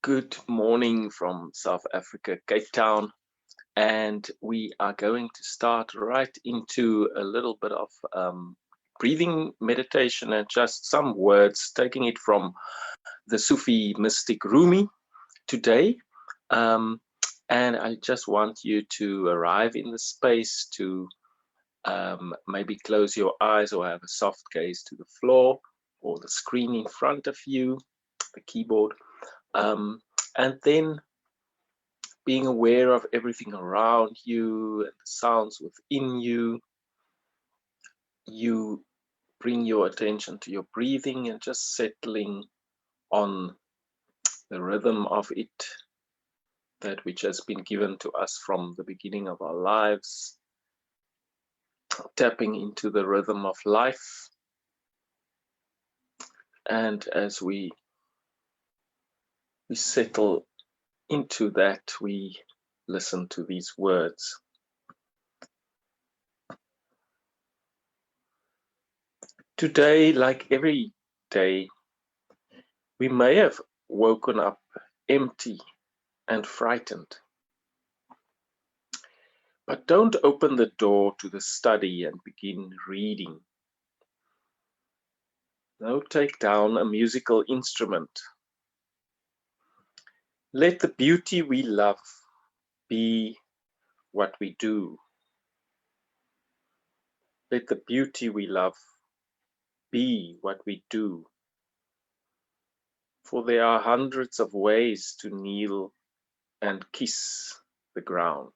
Good morning from South Africa, Cape Town, and we are going to start right into a little bit of breathing meditation and just some words, taking it from the Sufi mystic Rumi today. And I just want you to arrive in the space to maybe close your eyes or have a soft gaze to the floor or the screen in front of you, the keyboard. And then being aware of everything around you and the sounds within you, you bring your attention to your breathing and just settling on the rhythm of it, that which has been given to us from the beginning of our lives, tapping into the rhythm of life. And as we settle into that, we listen to these words. Today, like every day, we may have woken up empty and frightened. But don't open the door to the study and begin reading. No, take down a musical instrument. Let the beauty we love be what we do. Let the beauty we love be what we do. For there are hundreds of ways to kneel and kiss the ground.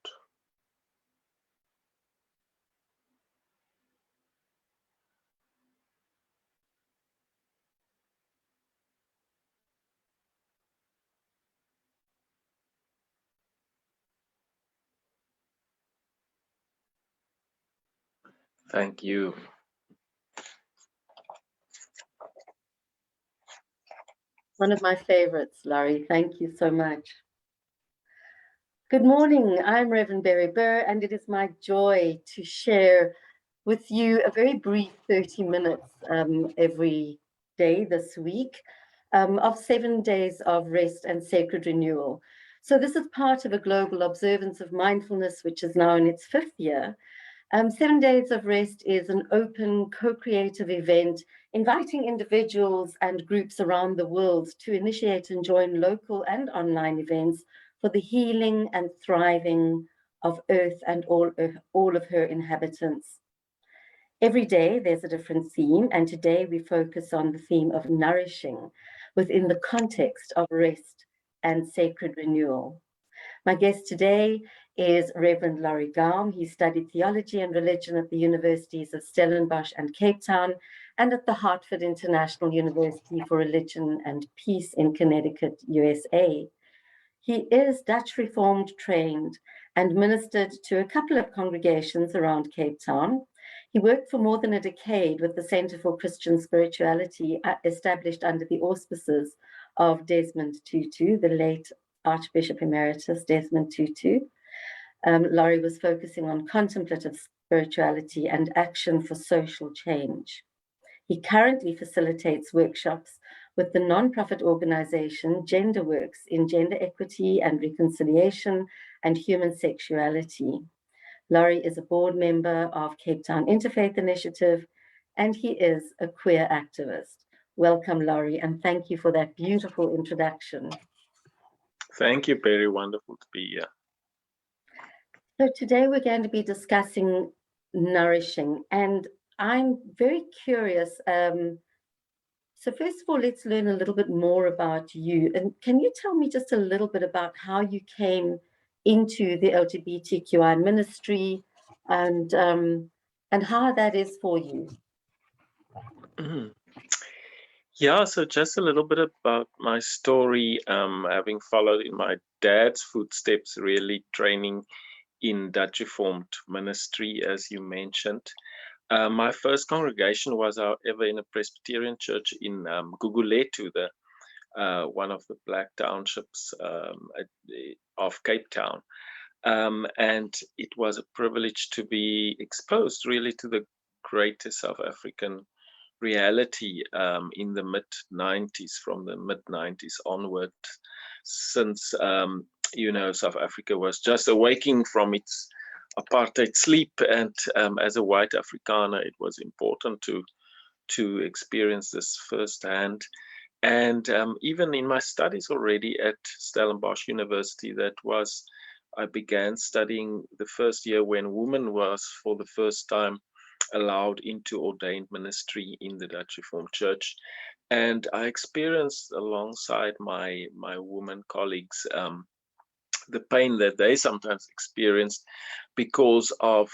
Thank you. One of my favorites, Laurie. Thank you so much. Good morning. I'm Reverend Berry Burr, and it is my joy to share with you a very brief 30 minutes every day this week of 7 days of rest and sacred renewal. So this is part of a global observance of mindfulness, which is now in its 5th year. 7 Days of Rest is an open, co-creative event inviting individuals and groups around the world to initiate and join local and online events for the healing and thriving of Earth and all of her inhabitants. Every day there's a different theme, and today we focus on the theme of nourishing within the context of rest and sacred renewal. My guest today is Rev Laurie Gaum. He studied theology and religion at the universities of Stellenbosch and Cape Town and at the Hartford International University for Religion and Peace in Connecticut, USA. He is Dutch Reformed trained and ministered to a couple of congregations around Cape Town. He worked for more than a decade with the Center for Christian Spirituality, established under the auspices of Desmond Tutu, the late Archbishop Emeritus Desmond Tutu. Laurie was focusing on contemplative spirituality and action for social change. He currently facilitates workshops with the nonprofit organization GenderWorks in gender equity and reconciliation and human sexuality. Laurie is a board member of Cape Town Interfaith Initiative, and he is a queer activist. Welcome, Laurie, and thank you for that beautiful introduction. Thank you, very wonderful to be here. So today we're going to be discussing nourishing, and I'm very curious. So first of all, let's learn a little bit more about you. And can you tell me just a little bit about how you came into the LGBTQI ministry and how that is for you? Yeah, so just a little bit about my story, having followed in my dad's footsteps, really training in Dutch Reformed ministry, as you mentioned. My first congregation was, however, in a Presbyterian church in Gugulethu, one of the black townships of Cape Town. And it was a privilege to be exposed really to the greatest South African reality in the mid-90s, from the mid-90s onward, since South Africa was just awaking from its apartheid sleep, and as a white Afrikaner, it was important to experience this firsthand. And even in my studies already at Stellenbosch University, I began studying the first year when women was for the first time allowed into ordained ministry in the Dutch Reformed Church. And I experienced alongside my women colleagues the pain that they sometimes experienced because of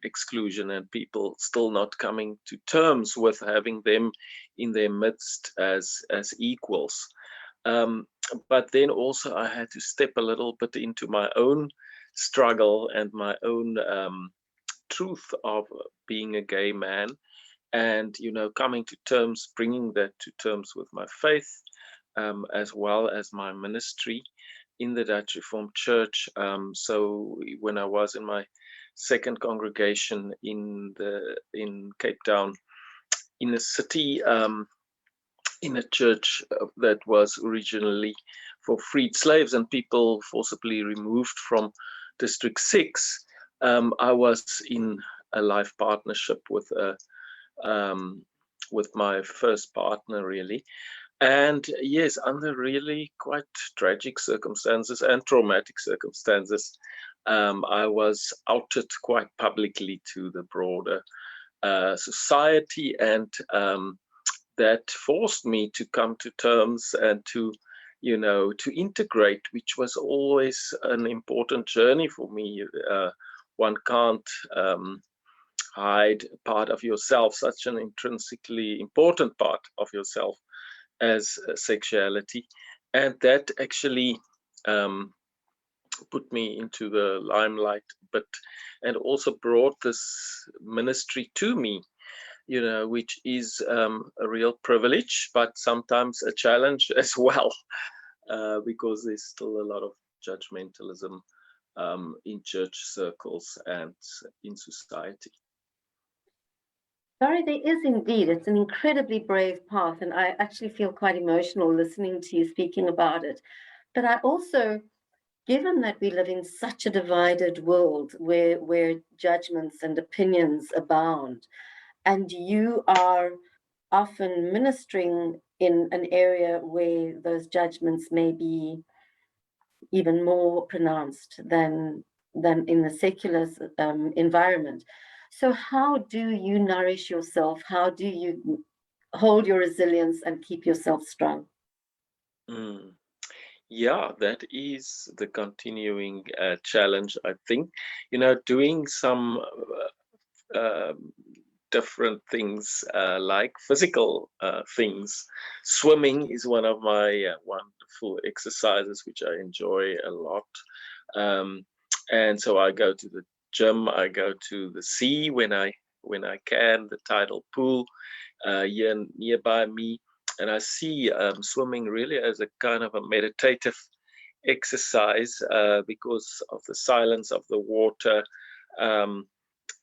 exclusion and people still not coming to terms with having them in their midst as equals. But then also I had to step a little bit into my own struggle and my own truth of being a gay man, and coming to terms, bringing that to terms with my faith, as well as my ministry in the Dutch Reformed Church. So when I was in my second congregation in Cape Town, in a city, in a church that was originally for freed slaves and people forcibly removed from District 6, I was in a life partnership with my first partner, really. And yes, under really quite tragic circumstances and traumatic circumstances, I was outed quite publicly to the broader society, and that forced me to come to terms and to integrate, which was always an important journey for me. One can't hide part of yourself, such an intrinsically important part of yourself, as sexuality, and that actually put me into the limelight, and also brought this ministry to me, which is a real privilege, but sometimes a challenge as well, because there's still a lot of judgmentalism in church circles and in society. Sorry, there is indeed. It's an incredibly brave path, and I actually feel quite emotional listening to you speaking about it. But I also, given that we live in such a divided world where judgments and opinions abound, and you are often ministering in an area where those judgments may be even more pronounced than in the secular environment. So how do you nourish yourself? How do you hold your resilience and keep yourself strong? Yeah, that is the continuing challenge, I think. Doing some different things, like physical things. Swimming is one of my wonderful exercises, which I enjoy a lot. And so I go to the gym, I go to the sea when I can, the tidal pool here nearby me, and I see swimming really as a kind of a meditative exercise, because of the silence of the water,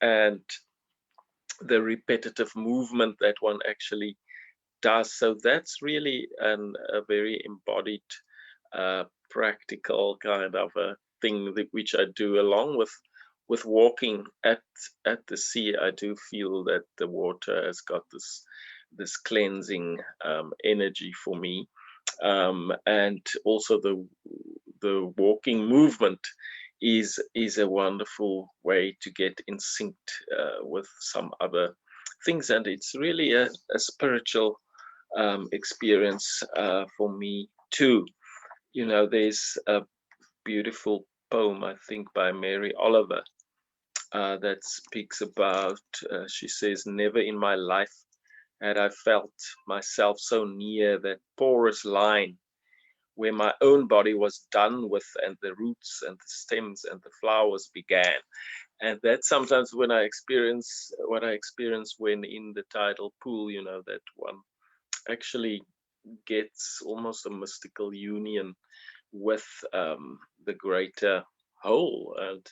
and the repetitive movement that one actually does. So that's really a very embodied, practical kind of a thing which I do along with walking at the sea. I do feel that the water has got this cleansing energy for me, and also the walking movement is a wonderful way to get in sync with some other things, and it's really a spiritual experience for me too. There's a beautiful poem, I think, by Mary Oliver that speaks about, she says, "Never in my life had I felt myself so near that porous line where my own body was done with, and the roots and the stems and the flowers began." And that's sometimes what I experience when in the tidal pool, that one actually gets almost a mystical union with the greater whole, and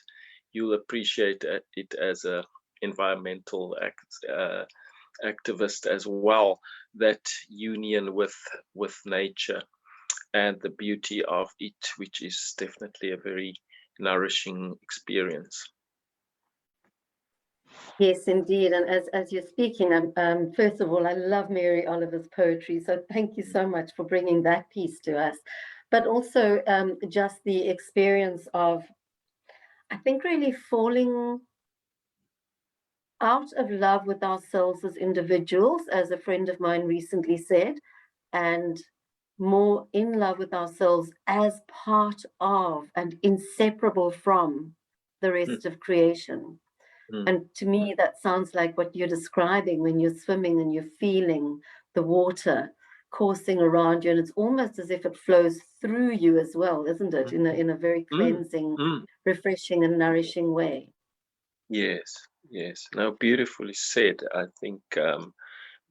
you'll appreciate it as a environmental activist as well, that union with nature and the beauty of it, which is definitely a very nourishing experience. Yes, indeed. And as you're speaking, first of all, I love Mary Oliver's poetry. So thank you so much for bringing that piece to us. But also just the experience of, I think, really falling out of love with ourselves as individuals, as a friend of mine recently said, and more in love with ourselves as part of and inseparable from the rest of creation. And to me, that sounds like what you're describing when you're swimming and you're feeling the water coursing around you. And it's almost as if it flows through you as well, isn't it? In a very cleansing, refreshing and nourishing way. Yes, yes. No, beautifully said. I think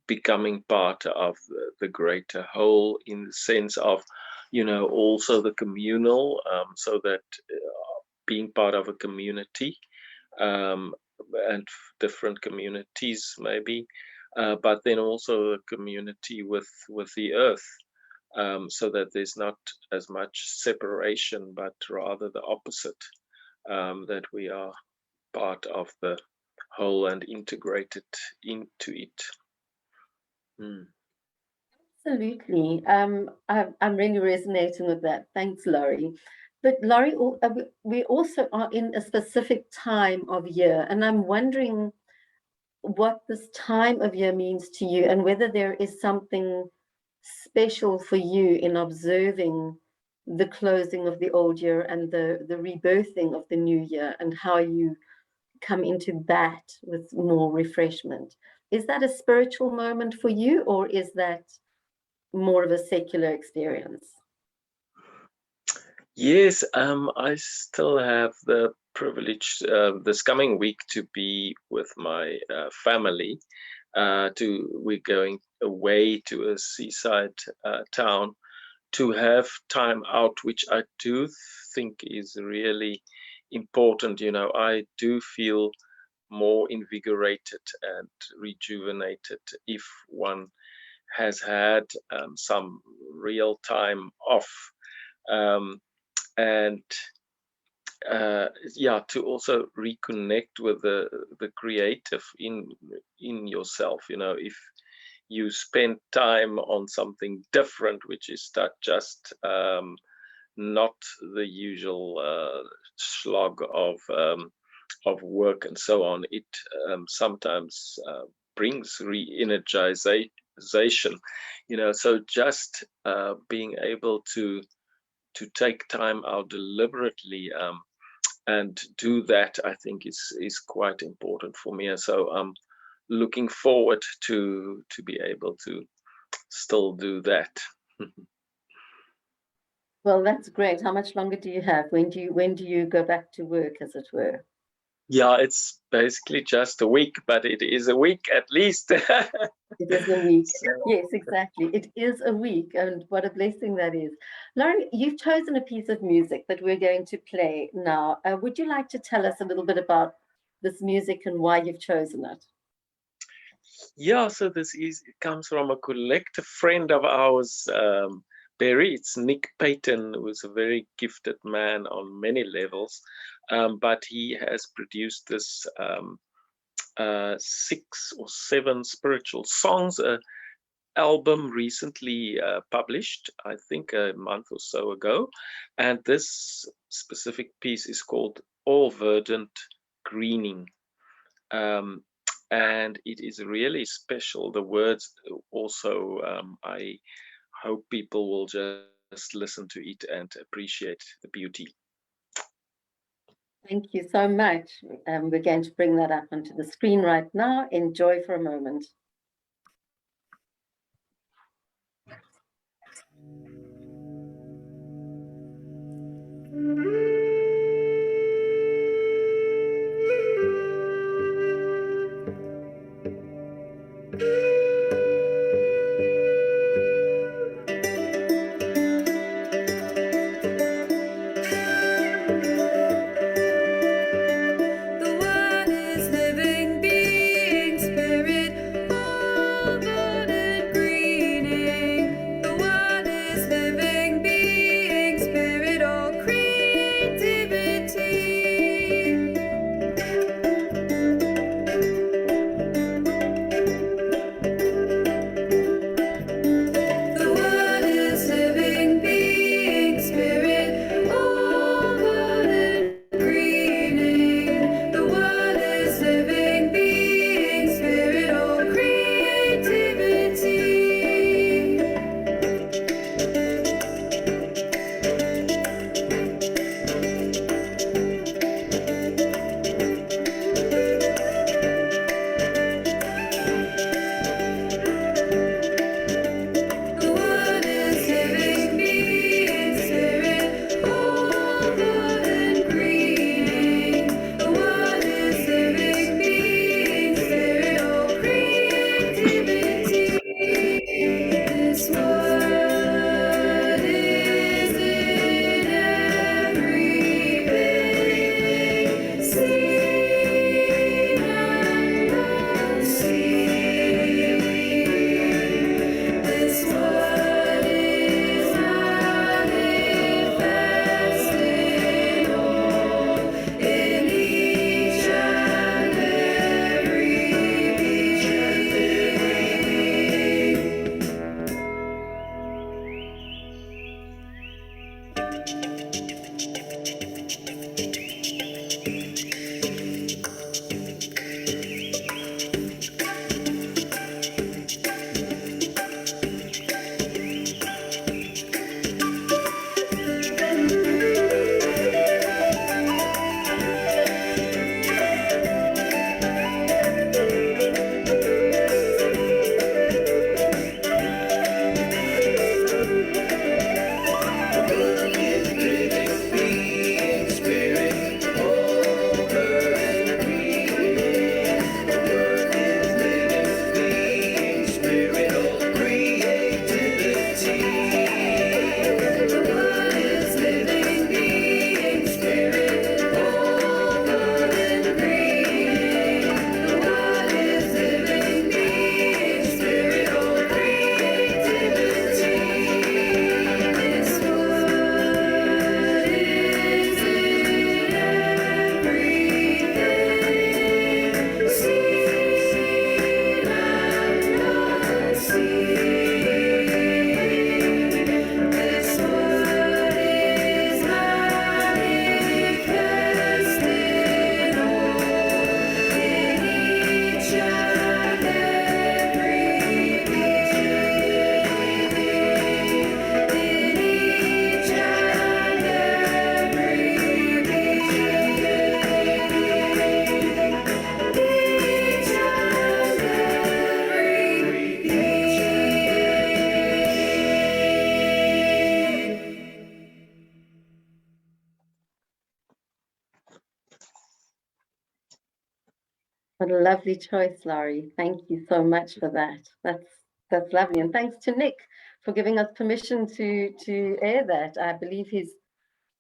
becoming part of the greater whole, in the sense of, also the communal, so that being part of a community, and different communities maybe, but then also a community with the earth, so that there's not as much separation, but rather the opposite, that we are part of the whole and integrated into it. Absolutely. I'm really resonating with that. Thanks, Laurie. But Laurie, we also are in a specific time of year, and I'm wondering what this time of year means to you, and whether there is something special for you in observing the closing of the old year and the rebirthing of the new year, and how you come into that with more refreshment. Is that a spiritual moment for you, or is that more of a secular experience? Yes, I still have the privilege this coming week to be with my family. We're going away to a seaside town to have time out, which I do think is really important. I do feel more invigorated and rejuvenated if one has had some real time off, and to also reconnect with the creative in yourself. If you spend time on something different, which is just not the usual slog of work and so on, it sometimes brings re-energization. So just being able to take time out deliberately and do that, I think is quite important for me. And so I'm looking forward to be able to still do that. Well, that's great. How much longer do you have? When do you go back to work, as it were? Yeah, it's basically just a week, but it is a week at least. It is a week. Yes, exactly. It is a week, and what a blessing that is. Laurie, you've chosen a piece of music that we're going to play now. Would you like to tell us a little bit about this music and why you've chosen it? Yeah, so it comes from a collective friend of ours, Barry. It's Nick Payton, who's a very gifted man on many levels, but he has produced this 6 or 7 spiritual songs album recently published, I think a month or so ago, and this specific piece is called All Verdant Greening. And it is really special. The words also, I hope people will just listen to it and appreciate the beauty. Thank you so much. We're going to bring that up onto the screen right now. Enjoy for a moment. The one is living being, spirit. What a lovely choice, Laurie. Thank you so much for that. That's lovely. And thanks to Nick for giving us permission to air that. I believe his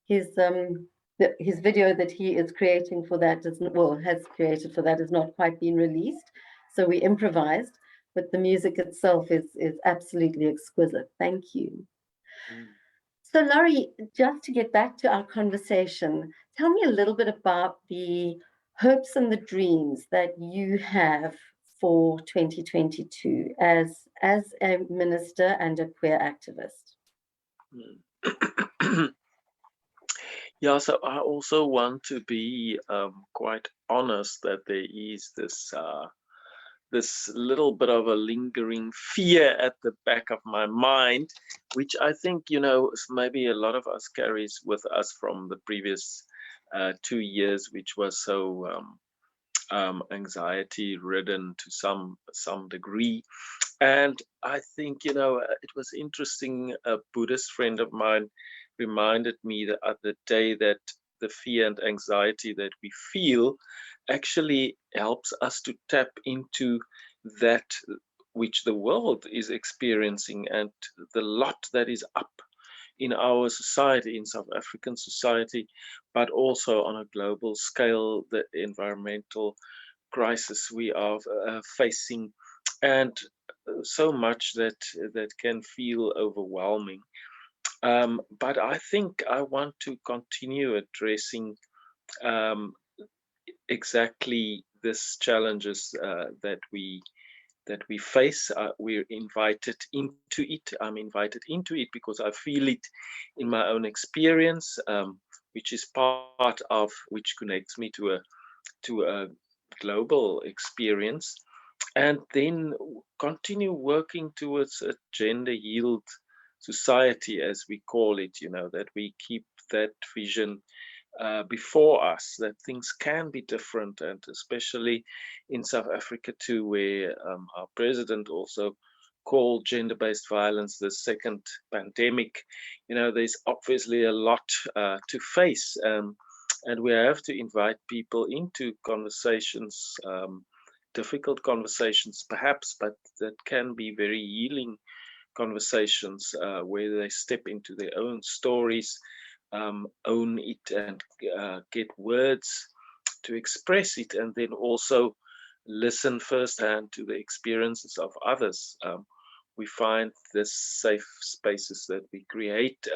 video that he is creating for that has created for that has not quite been released. So we improvised, but the music itself is absolutely exquisite. Thank you. So Laurie, just to get back to our conversation, tell me a little bit about the hopes and the dreams that you have for 2022 as a minister and a queer activist. Yeah, so I also want to be quite honest that there is this little bit of a lingering fear at the back of my mind, which I think, maybe a lot of us carries with us from the previous 2 years, which was so anxiety ridden to some degree. And I think, it was interesting. A Buddhist friend of mine reminded me the other day that the fear and anxiety that we feel actually helps us to tap into that which the world is experiencing, and the lot that is up in our society, in South African society, but also on a global scale, the environmental crisis we are facing, and so much that can feel overwhelming. But I think I want to continue addressing exactly these challenges that we face. We're invited into it. I'm invited into it because I feel it in my own experience, which is part of which connects me to a global experience, and then continue working towards a gender-healed society, as we call it, that we keep that vision before us, that things can be different, and especially in South Africa too, where our president also called gender-based violence the second pandemic. There's obviously a lot to face, and we have to invite people into conversations, difficult conversations perhaps, but that can be very healing conversations, where they step into their own stories, own it, and get words to express it, and then also listen firsthand to the experiences of others. We find this safe spaces that we create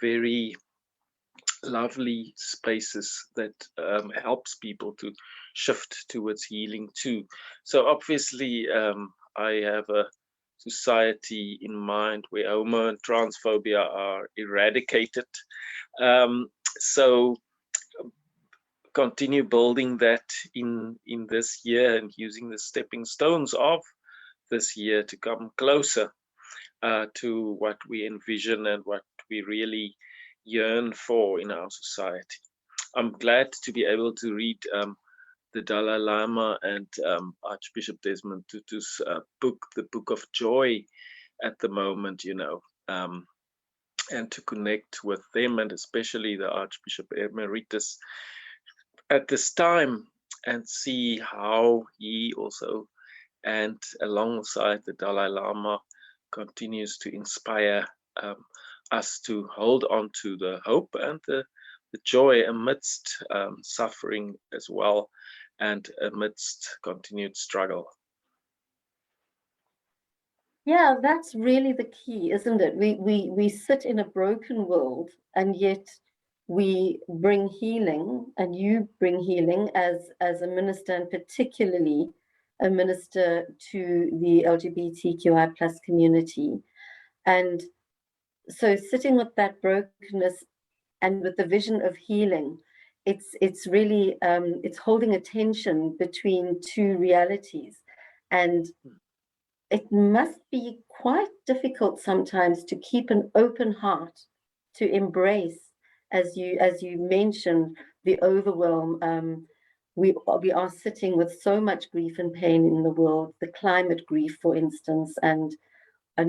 very lovely spaces that helps people to shift towards healing too. So obviously, I have a society in mind where homo and transphobia are eradicated. So continue building that in this year, and using the stepping stones of this year to come closer to what we envision and what we really yearn for in our society. I'm glad to be able to read the Dalai Lama and Archbishop Desmond Tutu's book, The Book of Joy, at the moment, and to connect with them, and especially the Archbishop Emeritus at this time, and see how he also, and alongside the Dalai Lama, continues to inspire us to hold on to the hope and the joy amidst suffering as well, and amidst continued struggle. Yeah, that's really the key, isn't it? We sit in a broken world, and yet we bring healing, and you bring healing as a minister, and particularly a minister to the LGBTQI plus community. And so sitting with that brokenness and with the vision of healing, it's really it's holding a tension between two realities. And it must be quite difficult sometimes to keep an open heart, to embrace, as you mentioned, the overwhelm. We are sitting with so much grief and pain in the world, the climate grief, for instance, and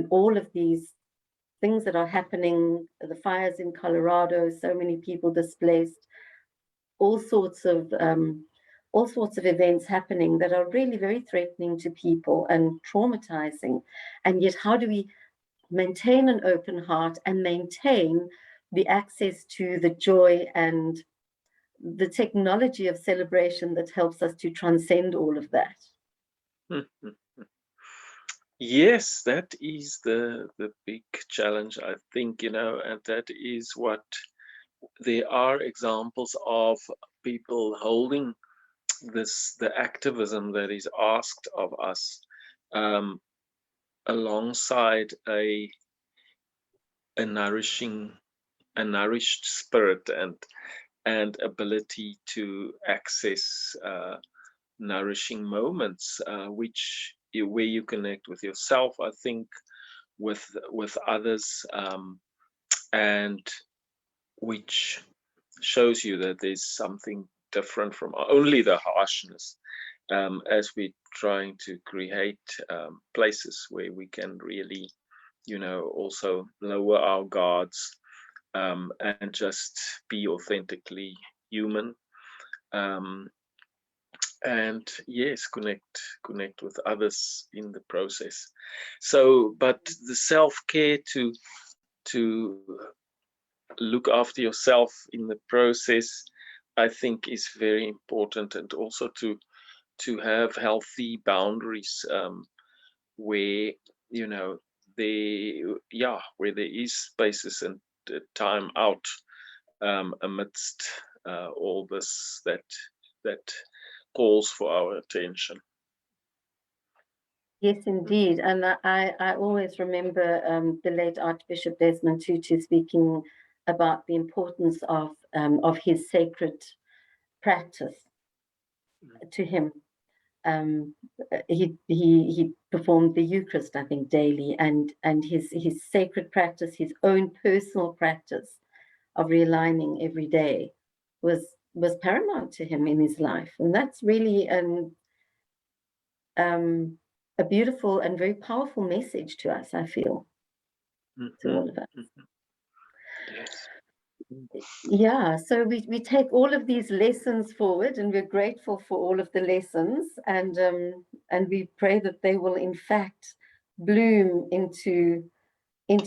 all of these things that are happening, the fires in Colorado, so many people displaced, all sorts of all sorts of events happening that are really very threatening to people and traumatizing. And yet, how do we maintain an open heart and maintain the access to the joy and the technology of celebration that helps us to transcend all of that? Yes, that is the big challenge, I think, and that is what there are examples of people holding the activism that is asked of us, alongside a nourished spirit and ability to access nourishing moments, where you connect with yourself, I think, with others, and which shows you that there's something different from only the harshness, as we're trying to create places where we can really, also lower our guards, and just be authentically human, and yes, connect with others in the process. So, but the self-care to look after yourself in the process, I think, is very important, and also to have healthy boundaries, where where there is spaces and time out, amidst all this that calls for our attention. Yes, indeed. And I always remember the late Archbishop Desmond Tutu speaking about the importance of his sacred practice to him. He performed the Eucharist, I think, daily, and his sacred practice, his own personal practice of realigning every day, was paramount to him in his life. And that's really a beautiful and very powerful message to us, I feel, to all of us. Yes. Yeah, so we take all of these lessons forward, and we're grateful for all of the lessons, and we pray that they will in fact bloom into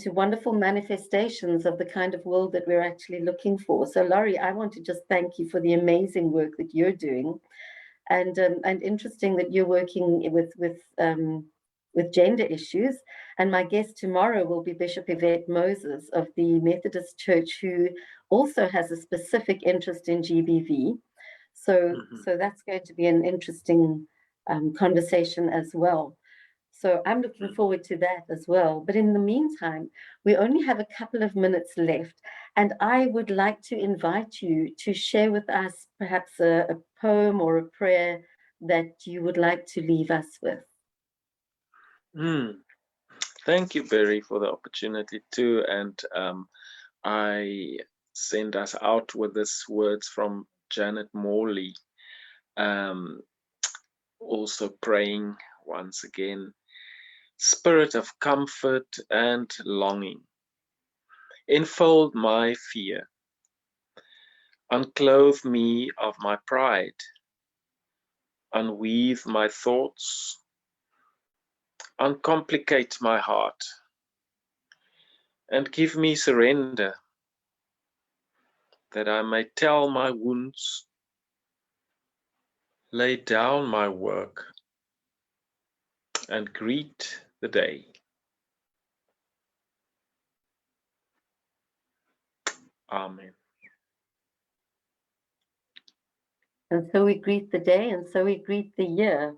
wonderful manifestations of the kind of world that we're actually looking for. So Laurie, I want to just thank you for the amazing work that you're doing, and interesting that you're working with gender issues. And my guest tomorrow will be Bishop Yvette Moses of the Methodist Church, who also has a specific interest in GBV. So that's going to be an interesting conversation as well. So I'm looking forward to that as well. But in the meantime, we only have a couple of minutes left, and I would like to invite you to share with us perhaps a poem or a prayer that you would like to leave us with. Thank you, Barry, for the opportunity too. And I send us out with these words from Janet Morley, also praying once again. Spirit of comfort and longing, enfold my fear, unclothe me of my pride, unweave my thoughts, uncomplicate my heart, and give me surrender, that I may tell my wounds, lay down my work, and greet the day. Amen. And so we greet the day, and so we greet the year.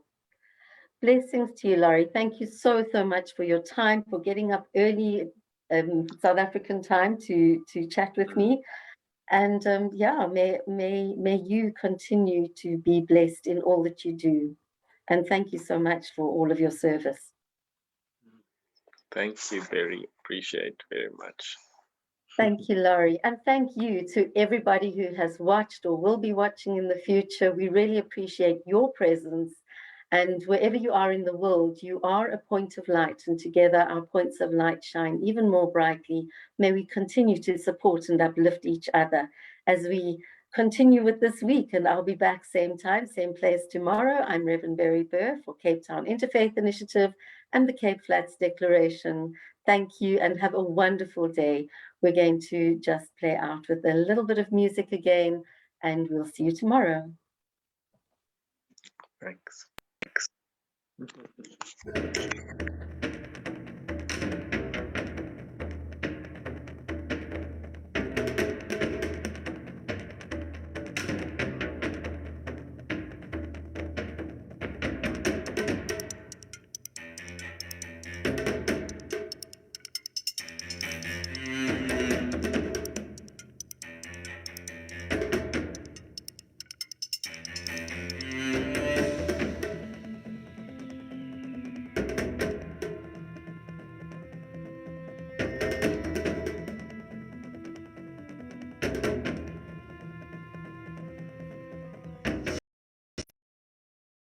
Blessings to you, Laurie. Thank you so much for your time, for getting up early South African time to chat with me. And may you continue to be blessed in all that you do. And thank you so much for all of your service. Thank you, Barry. Appreciate very much. Thank you, Laurie. And thank you to everybody who has watched or will be watching in the future. We really appreciate your presence. And wherever you are in the world, you are a point of light, and together our points of light shine even more brightly. May we continue to support and uplift each other as we continue with this week, and I'll be back same time, same place tomorrow. I'm Rev Laurie Gaum for Cape Town Interfaith Initiative and the Cape Flats Declaration. Thank you and have a wonderful day. We're going to just play out with a little bit of music again, and we'll see you tomorrow. Thanks.